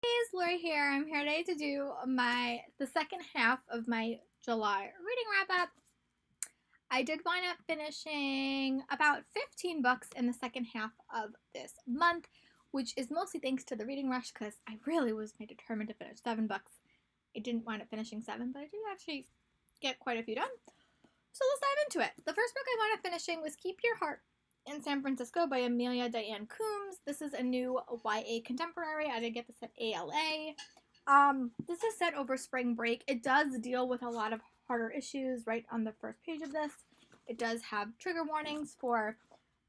Hey, it's Lori here. I'm here today to do the second half of my July reading wrap up. I did wind up finishing about 15 books in the second half of this month, which is mostly thanks to the reading rush because I really was determined to finish 7 books. I didn't wind up finishing 7, but I did actually get quite a few done. So let's dive into it. The first book I wound up finishing was Keep Your Heart in San Francisco by Amelia Diane Coombs. This is a new YA contemporary. I did get this at ALA. This is set over spring break. It does deal with a lot of harder issues right on the first page of this. It does have trigger warnings for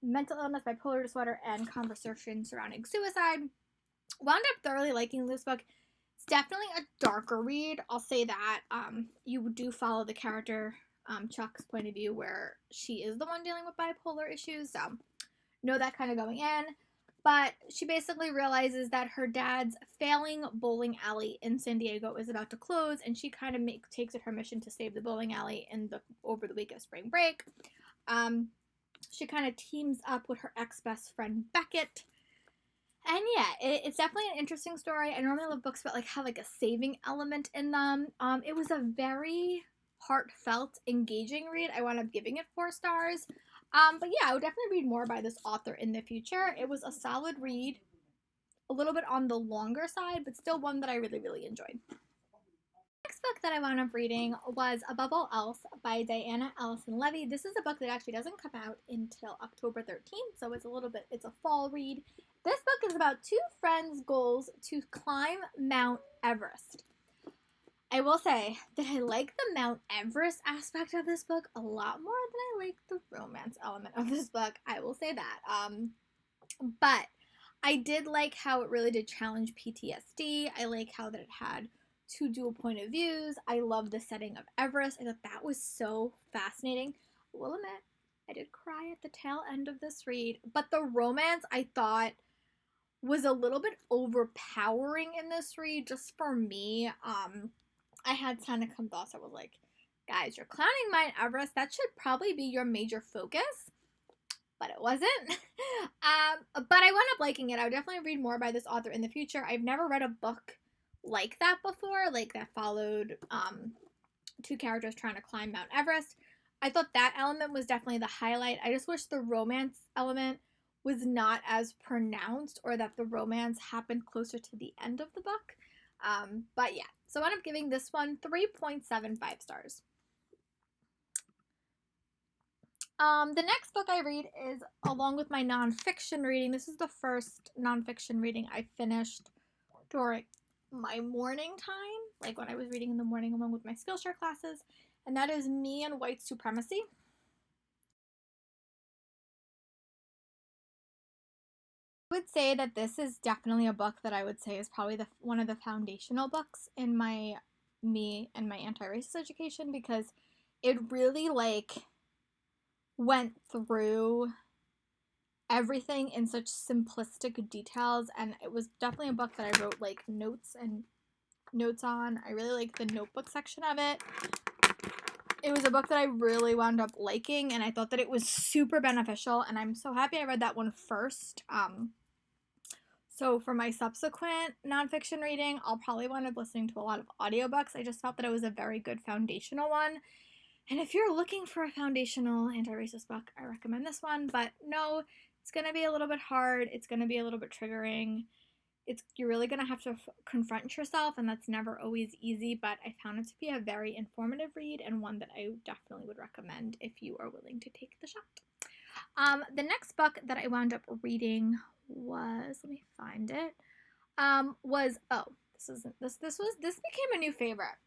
mental illness, bipolar disorder, and conversation surrounding suicide. Wound up thoroughly liking this book. It's definitely a darker read. I'll say that. You do follow the character Chuck's point of view where she is the one dealing with bipolar issues, so know that kind of going in. But she basically realizes that her dad's failing bowling alley in San Diego is about to close, and she kind of takes it her mission to save the bowling alley over the week of spring break. She kind of teams up with her ex-best friend Beckett. And yeah, it's definitely an interesting story. I normally love books that have a saving element in them. It was a very heartfelt, engaging read. I wound up giving it 4 stars. But yeah, I would definitely read more by this author in the future. It was a solid read, a little bit on the longer side, but still one that I really, really enjoyed. Next book that I wound up reading was Above All Else by Diana Allison Levy. This is a book that actually doesn't come out until October 13th, so it's a fall read. This book is about 2 friends' goals to climb Mount Everest. I will say that I like the Mount Everest aspect of this book a lot more than I like the romance element of this book. I will say that. But I did like how it really did challenge PTSD. I like how that it had 2 dual point of views. I love the setting of Everest. I thought that was so fascinating. I will admit, I did cry at the tail end of this read, but the romance I thought was a little bit overpowering in this read just for me. I had kind of come thoughts. I was like, guys, you're climbing Mount Everest. That should probably be your major focus. But it wasn't. But I wound up liking it. I would definitely read more by this author in the future. I've never read a book like that before, like that followed 2 characters trying to climb Mount Everest. I thought that element was definitely the highlight. I just wish the romance element was not as pronounced, or that the romance happened closer to the end of the book. But yeah, so I wound up giving this one 3.75 stars. The next book I read is along with my nonfiction reading. This is the first nonfiction reading I finished during my morning time, like when I was reading in the morning along with my Skillshare classes, and that is Me and White Supremacy. I would say that this is definitely a book that I would say is probably one of the foundational books in me and my anti-racist education, because it really went through everything in such simplistic details, and it was definitely a book that I wrote notes on. I really like the notebook section of it. It was a book that I really wound up liking, and I thought that it was super beneficial, and I'm so happy I read that one first. So for my subsequent nonfiction reading, I'll probably wind up listening to a lot of audiobooks. I just felt that it was a very good foundational one. And if you're looking for a foundational anti-racist book, I recommend this one. But no, it's going to be a little bit hard. It's going to be a little bit triggering. You're really going to have to confront yourself, and that's never always easy. But I found it to be a very informative read, and one that I definitely would recommend if you are willing to take the shot. The next book that I wound up reading was, let me find it, this became a new favorite.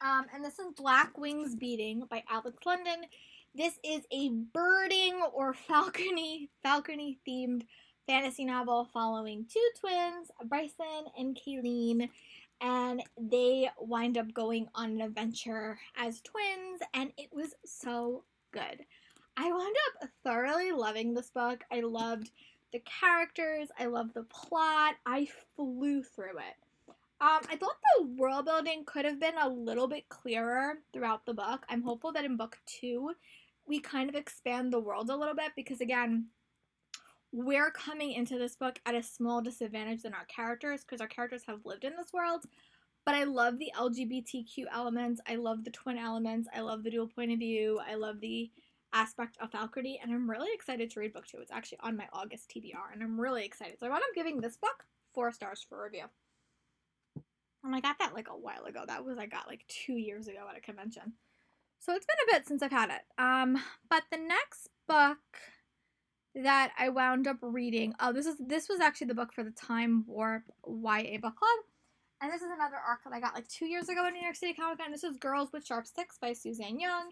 And this is Black Wings Beating by Alex London. This is a birding or falcony themed fantasy novel following 2 twins, Bryson and Kayleen, and they wind up going on an adventure as twins, and it was so good. I wound up thoroughly loving this book. I loved the characters. I loved the plot. I flew through it. I thought the world building could have been a little bit clearer throughout the book. I'm hopeful that in book 2 we kind of expand the world a little bit, because again, we're coming into this book at a small disadvantage than our characters, because our characters have lived in this world. But I love the LGBTQ elements. I love the twin elements. I love the dual point of view. I love the aspect of Falconry, and I'm really excited to read book 2. It's actually on my August TBR, and I'm really excited. So I wound up giving this book 4 stars for review. And I got that like a while ago. I got like 2 years ago at a convention. So it's been a bit since I've had it. But the next book that I wound up reading, this was actually the book for the Time Warp YA book club. And this is another arc that I got like 2 years ago in New York City Comic Con. This is Girls with Sharp Sticks by Suzanne Young.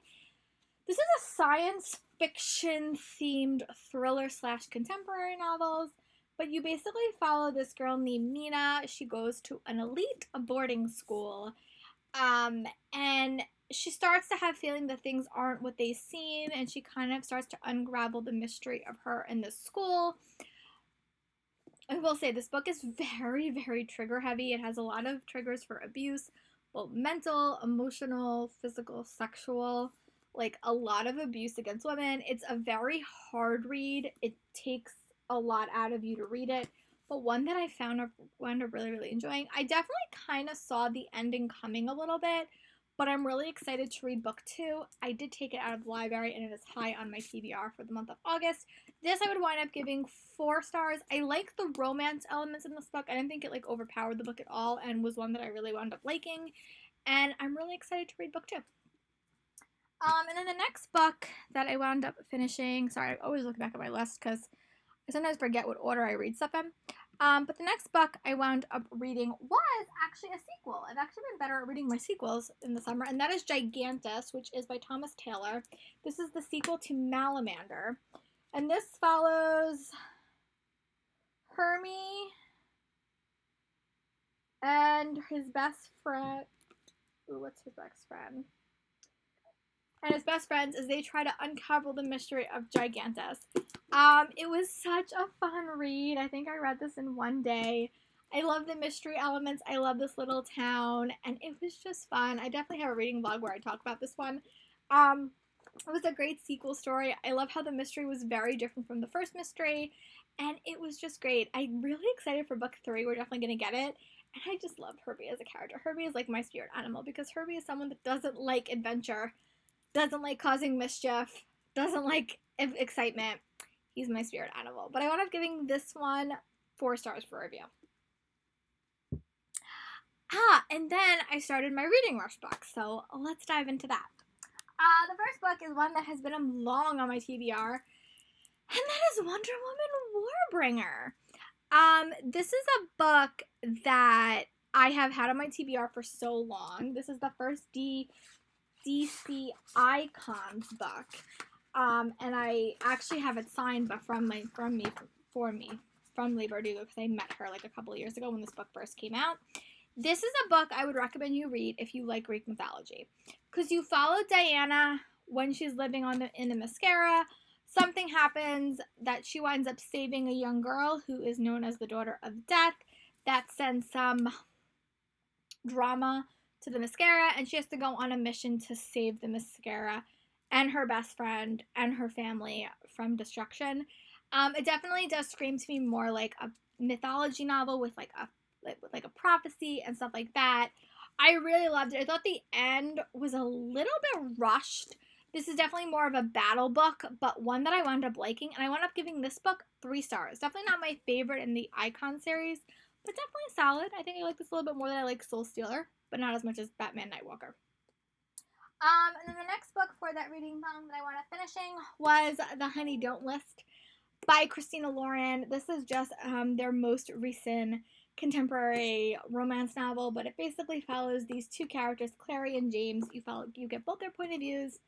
This is a science fiction themed thriller / contemporary novels, but you basically follow this girl named Mina. She goes to an elite boarding school, and she starts to have feeling that things aren't what they seem, and she kind of starts to unravel the mystery of her in this school. I will say this book is very, very trigger heavy. It has a lot of triggers for abuse, both mental, emotional, physical, sexual, like a lot of abuse against women. It's a very hard read. It takes a lot out of you to read it, but one that I wound up really, really enjoying. I definitely kind of saw the ending coming a little bit, but I'm really excited to read book 2. I did take it out of the library, and it is high on my TBR for the month of August. This I would wind up giving 4 stars. I like the romance elements in this book. I didn't think it like overpowered the book at all, and was one that I really wound up liking. And I'm really excited to read book 2. And then the next book that I wound up finishing, sorry, I always look back at my list because I sometimes forget what order I read stuff in. But the next book I wound up reading was actually a sequel. I've actually been better at reading my sequels in the summer, and that is Gigantus, which is by Thomas Taylor. This is the sequel to Malamander, and this follows Hermie and his best friend. Ooh, what's his best friend? And his best friends as they try to uncover the mystery of Gigantus. It was such a fun read. I think I read this in one day. I love the mystery elements. I love this little town, and it was just fun. I definitely have a reading vlog where I talk about this one. It was a great sequel story. I love how the mystery was very different from the first mystery, and it was just great. I'm really excited for book 3. We're definitely going to get it. And I just love Herbie as a character. Herbie is like my spirit animal because Herbie is someone that doesn't like adventure, doesn't like causing mischief, doesn't like excitement. He's my spirit animal. But I wound up giving this one 4 stars for review. And then I started my reading rush book, so let's dive into that. The first book is one that has been long on my TBR, and that is Wonder Woman Warbringer. This is a book that I have had on my TBR for so long. This is the first DC Icons book, and I actually have it signed, but from Leigh Bardugo, because I met her like a couple of years ago when this book first came out. This is a book I would recommend you read if you like Greek mythology, because you follow Diana when she's living in the Mascara. Something happens that she winds up saving a young girl who is known as the Daughter of Death. That sends some drama to the Mascara, and she has to go on a mission to save the Mascara and her best friend and her family from destruction. It definitely does scream to me more like a mythology novel with like a prophecy and stuff like that. I really loved it. I thought the end was a little bit rushed. This is definitely more of a battle book, but one that I wound up liking, and I wound up giving this book 3 stars. Definitely not my favorite in the Icon series, but definitely solid. I think I like this a little bit more than I like Soul Stealer, but not as much as Batman Nightwalker. And then the next book for that reading month that I wound up finishing was The Honey Don't List by Christina Lauren. This is just their most recent contemporary romance novel, but it basically follows these 2 characters, Clary and James. You get both their point of views.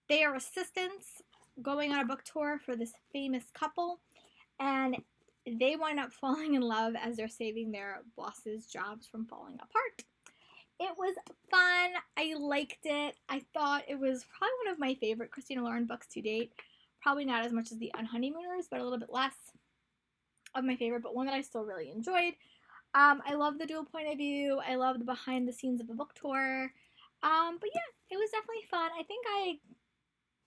They are assistants going on a book tour for this famous couple, and they wind up falling in love as they're saving their bosses' jobs from falling apart. It was fun. I liked it. I thought it was probably one of my favorite Christina Lauren books to date. Probably not as much as The Unhoneymooners, but a little bit less of my favorite, but one that I still really enjoyed. I love the dual point of view. I love the behind the scenes of the book tour. But yeah, it was definitely fun. I think I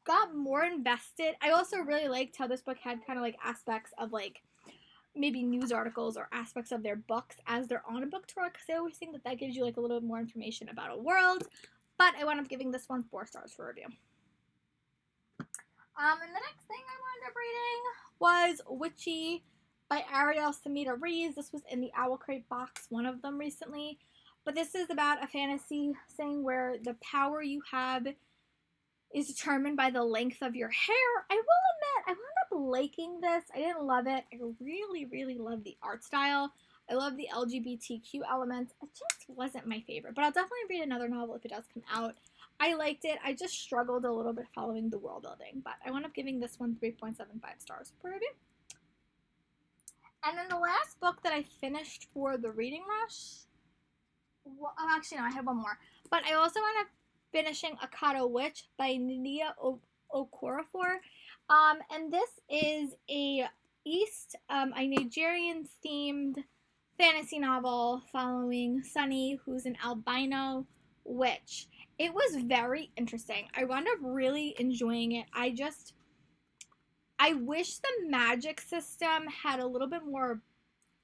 got more invested. I also really liked how this book had kind of like aspects of like maybe news articles or aspects of their books as they're on a book tour, because I always think that that gives you like a little bit more information about a world. But I wound up giving this one 4 stars for review. And the next thing I wound up reading was Witchy by Ariel Samita Reeves. This was in the Owl Crate box, one of them recently. But this is about a fantasy thing where the power you have is determined by the length of your hair. I will admit, I wound up liking this. I didn't love it. I really, really love the art style. I love the LGBTQ elements. It just wasn't my favorite. But I'll definitely read another novel if it does come out. I liked it. I just struggled a little bit following the world building. But I wound up giving this one 3.75 stars per review. And then the last book that I finished for the reading rush, well, actually no, I had one more. But I also wound up finishing Akata Witch by Nia Okorafor. And this is a Nigerian themed fantasy novel following Sunny, who's an albino witch. It was very interesting. I wound up really enjoying it. I wish the magic system had a little bit more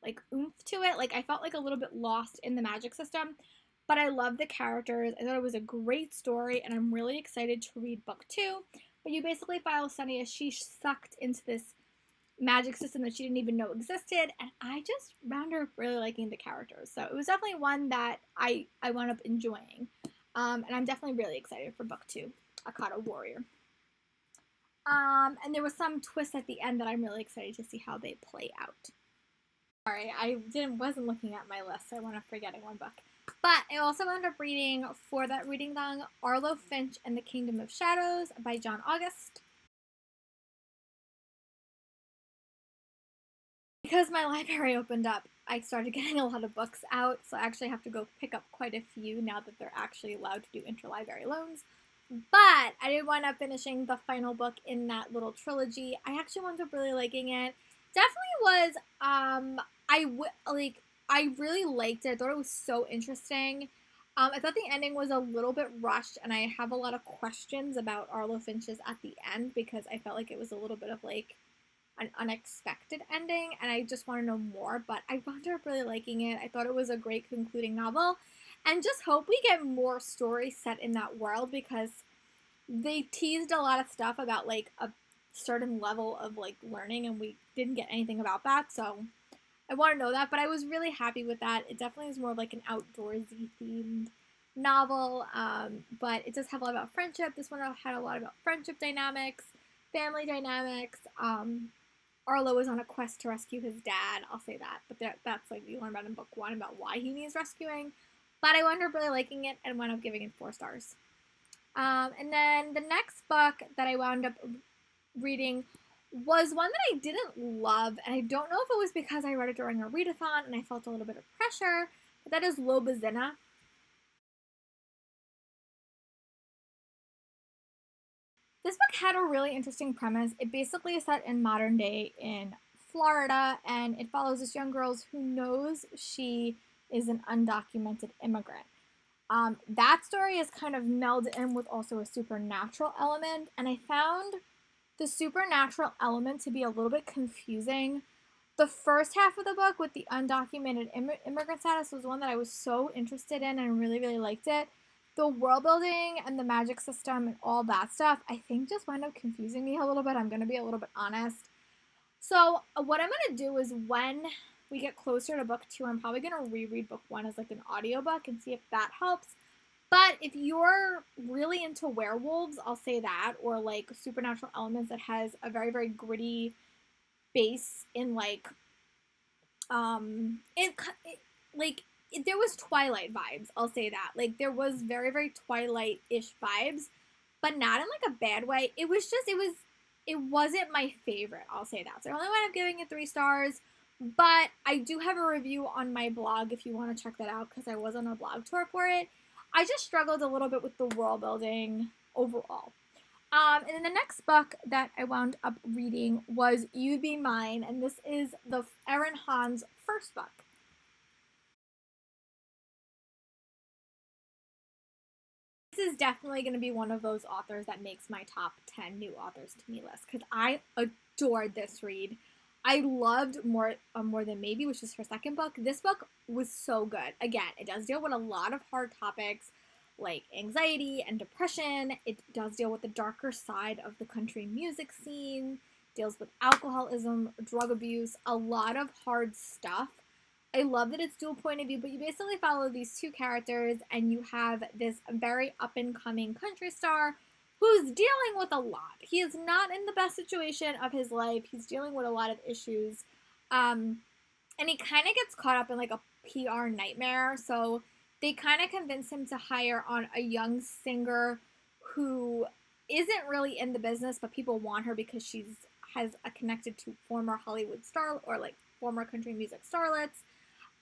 like oomph to it. Like I felt like a little bit lost in the magic system. But I love the characters. I thought it was a great story, and I'm really excited to read book 2. But you basically follow Sunny as she's sucked into this magic system that she didn't even know existed, and I just wound up really liking the characters. So it was definitely one that I wound up enjoying. And I'm definitely really excited for book 2, Akata Warrior. And there was some twist at the end that I'm really excited to see how they play out. Sorry, I wasn't looking at my list, so I wound up forgetting one book. But I also wound up reading, for that reading long, Arlo Finch and the Kingdom of Shadows by John August. Because my library opened up, I started getting a lot of books out, so I actually have to go pick up quite a few now that they're actually allowed to do interlibrary loans. But I did wind up finishing the final book in that little trilogy. I actually wound up really liking it. Definitely was, I really liked it. I thought it was so interesting. I thought the ending was a little bit rushed, and I have a lot of questions about Arlo Finch's at the end because I felt like it was a little bit of like an unexpected ending, and I just want to know more. But I wound up really liking it. I thought it was a great concluding novel, and just hope we get more stories set in that world because they teased a lot of stuff about like a certain level of like learning, and we didn't get anything about that. So I want to know that, but I was really happy with that. It definitely is more of like an outdoorsy themed novel, but it does have a lot about friendship. This one had a lot about friendship dynamics, family dynamics. Arlo is on a quest to rescue his dad. I'll say that, but that's like you learn about in book 1 about why he needs rescuing. But I wound up really liking it and wound up giving it 4 stars. And then the next book that I wound up reading was one that I didn't love, and I don't know if it was because I read it during a readathon and I felt a little bit of pressure, but that is Lobazina. This book had a really interesting premise. It basically is set in modern day in Florida, and it follows this young girl who knows she is an undocumented immigrant. That story is kind of melded in with also a supernatural element, and I found the supernatural element to be a little bit confusing. The first half of the book with the undocumented immigrant status was one that I was so interested in and really, really liked it. The world building and the magic system and all that stuff, I think just wound up confusing me a little bit. I'm going to be a little bit honest. So what I'm going to do is when we get closer to book 2, I'm probably going to reread book 1 as like an audiobook and see if that helps. But if you're really into werewolves, I'll say that, or like supernatural elements that has a very, very gritty base in like, there was Twilight vibes, I'll say that. Like, there was very, very Twilight-ish vibes, but not in like a bad way. It wasn't my favorite, I'll say that. So I only wound up giving it 3 stars, but I do have a review on my blog if you want to check that out because I was on a blog tour for it. I just struggled a little bit with the world building overall. And then the next book that I wound up reading was You Be Mine, and this is the Erin Hahn's first book. This is definitely going to be one of those authors that makes my top 10 new authors to me list because I adored this read. I loved More Than Maybe, which is her second book. This book was so good. Again, it does deal with a lot of hard topics like anxiety and depression. It does deal with the darker side of the country music scene, deals with alcoholism, drug abuse, a lot of hard stuff. I love that it's dual point of view, but you basically follow these two characters and you have this very up and coming country star who's dealing with a lot. He is not in the best situation of his life. He's dealing with a lot of issues. And he kind of gets caught up in like a PR nightmare. So they kind of convince him to hire on a young singer who isn't really in the business, but people want her because has a connected to former Hollywood star or like former country music starlets.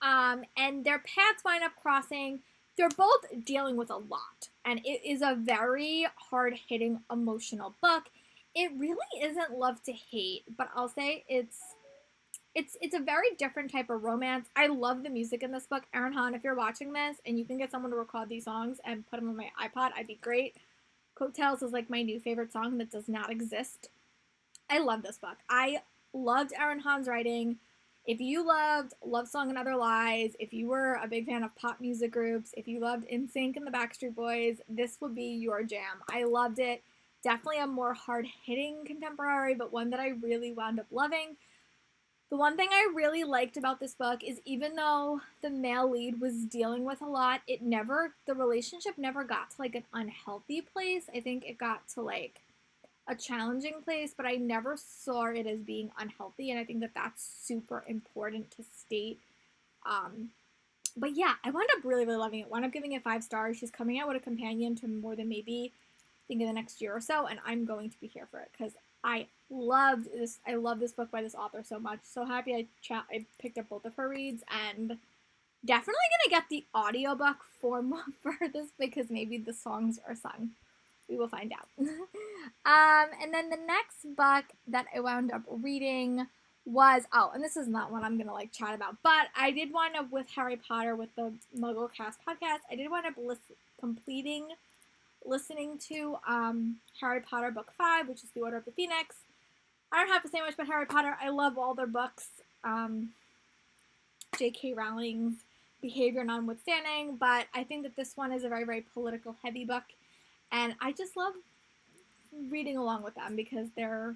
And their paths wind up crossing. They're both dealing with a lot, and it is a very hard-hitting, emotional book. It really isn't love to hate, but I'll say it's a very different type of romance. I love the music in this book. Aaron Hahn, if you're watching this and you can get someone to record these songs and put them on my iPod, I'd be great. Coattails is like my new favorite song that does not exist. I love this book. I loved Aaron Hahn's writing. If you loved Love Song and Other Lies, if you were a big fan of pop music groups, if you loved NSYNC and the Backstreet Boys, this would be your jam. I loved it. Definitely a more hard-hitting contemporary, but one that I really wound up loving. The one thing I really liked about this book is even though the male lead was dealing with a lot, the relationship never got to like an unhealthy place. I think it got to like a challenging place, but I never saw it as being unhealthy, and I think that that's super important to state. But yeah, I wound up really, really loving it. Wound up giving it 5 stars. She's coming out with a companion to More Than Maybe, I think in the next year or so, and I'm going to be here for it because I loved this. I love this book by this author so much. So happy I picked up both of her reads, and definitely gonna get the audiobook for this because maybe the songs are sung. We will find out. And then the next book that I wound up reading was, and this is not one I'm going to like chat about, but I did wind up with Harry Potter with the MuggleCast podcast. I did wind up listening to Harry Potter book 5, which is The Order of the Phoenix. I don't have to say much about Harry Potter. I love all their books. J.K. Rowling's behavior notwithstanding, but I think that this one is a very, very political heavy book. And I just love reading along with them because their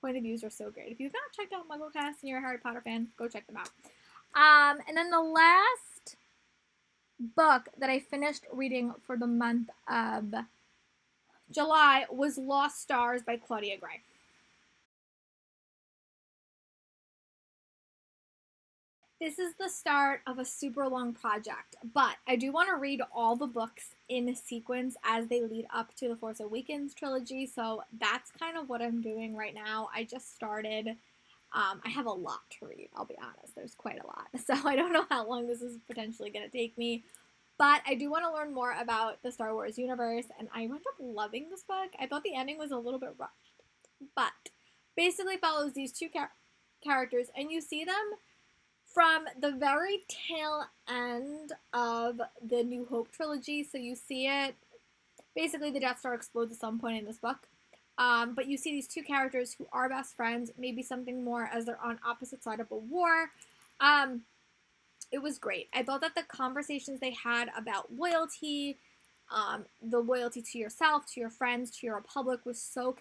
point of views are so great. If you've not checked out MuggleCast and you're a Harry Potter fan, go check them out. And then the last book that I finished reading for the month of July was Lost Stars by Claudia Gray. This is the start of a super long project, but I do want to read all the books in sequence as they lead up to the Force Awakens trilogy, so that's kind of what I'm doing right now. I just started. I have a lot to read, I'll be honest. There's quite a lot, so I don't know how long this is potentially going to take me, but I do want to learn more about the Star Wars universe, and I wound up loving this book. I thought the ending was a little bit rushed, but basically follows these two characters, and you see them from the very tail end of the New Hope trilogy. So you see it, basically the Death Star explodes at some point in this book. But you see these two characters who are best friends, maybe something more as they're on opposite side of a war. It was great. I thought that the conversations they had about loyalty, the loyalty to yourself, to your friends, to your republic was so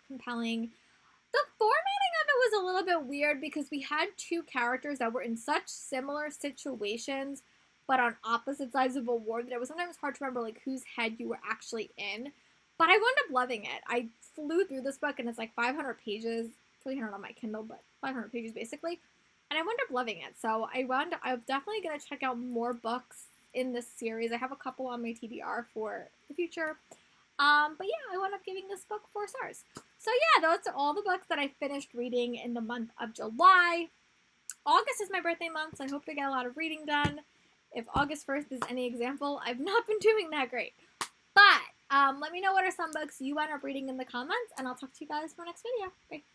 compelling. The formatting of it was a little bit weird because we had two characters that were in such similar situations but on opposite sides of a war that it was sometimes hard to remember like whose head you were actually in. But I wound up loving it. I flew through this book and it's like 500 pages, 300 on my Kindle, but 500 pages basically. And I wound up loving it. So I'm definitely going to check out more books in this series. I have a couple on my TBR for the future. But yeah, I wound up giving this book 4 stars. So yeah, those are all the books that I finished reading in the month of July. August is my birthday month, so I hope to get a lot of reading done. If August 1st is any example, I've not been doing that great. But let me know what are some books you end up reading in the comments, and I'll talk to you guys for next video. Bye.